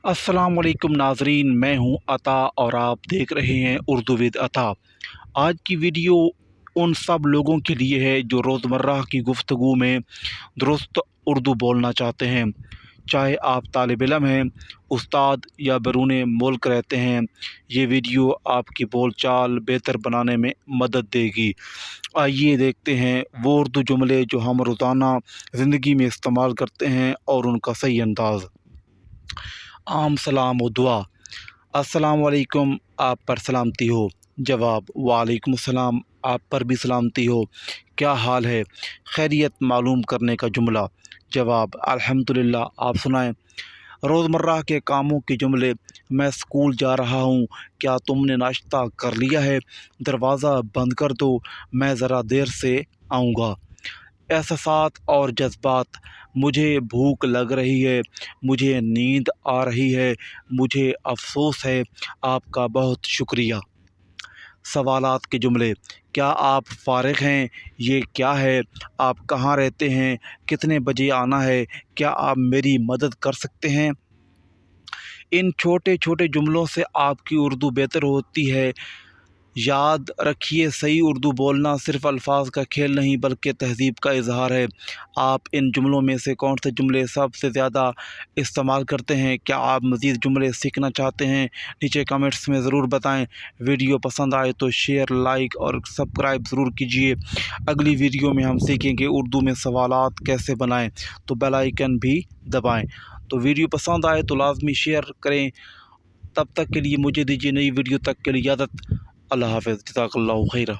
अस्सलाम वालेकुम नाजरीन, मैं हूं अता और आप देख रहे हैं उर्दू विद अता। आज की वीडियो उन सब लोगों के लिए है जो रोज़मर्रा की गुफ्तगू में दुरुस्त उर्दू बोलना चाहते हैं। चाहे आप तालिब इल्म हैं, उस्ताद या बैरून मुल्क रहते हैं, ये वीडियो आपकी बोलचाल बेहतर बनाने में मदद देगी। आइए देखते हैं वो उर्दू जुमले जो हम रोज़ाना ज़िंदगी में इस्तेमाल करते हैं और उनका सही अंदाज़। आम सलाम व दुआ। अस्सलाम वालेकुम, आप पर सलामती हो। जवाब, वालेकुम सलाम, आप पर भी सलामती हो। क्या हाल है? खैरियत मालूम करने का जुमला। जवाब, अल्हम्दुलिल्लाह, आप सुनाएं। रोज़मर्रा के कामों के जुमले। मैं स्कूल जा रहा हूँ, क्या तुमने नाश्ता कर लिया है? दरवाज़ा बंद कर दो, मैं ज़रा देर से आऊँगा। एहसासात और जज्बात। मुझे भूख लग रही है, मुझे नींद आ रही है, मुझे अफसोस है, आपका बहुत शुक्रिया। सवालात के जुमले। क्या आप फ़ारिग हैं? ये क्या है? आप कहाँ रहते हैं? कितने बजे आना है? क्या आप मेरी मदद कर सकते हैं? इन छोटे छोटे जुमलों से आपकी उर्दू बेहतर होती है। याद रखिए, सही उर्दू बोलना सिर्फ़ अल्फाज का खेल नहीं बल्कि तहज़ीब का इज़हार है। आप इन जुमलों में से कौन से जुमले सबसे ज़्यादा इस्तेमाल करते हैं? क्या आप मज़ीद जुमले सीखना चाहते हैं? नीचे कमेंट्स में ज़रूर बताएं। वीडियो पसंद आए तो शेयर, लाइक और सब्सक्राइब ज़रूर कीजिए। अगली वीडियो में हम सीखेंगे उर्दू में सवालात कैसे बनाएँ, तो बेल आइकन भी दबाएँ। तो वीडियो पसंद आए तो लाजमी शेयर करें। तब तक के लिए मुझे दीजिए, नई वीडियो तक के लिए इजाज़त। अल्लाह हाफ़िज़, जज़ाकल्लाहु खैरा।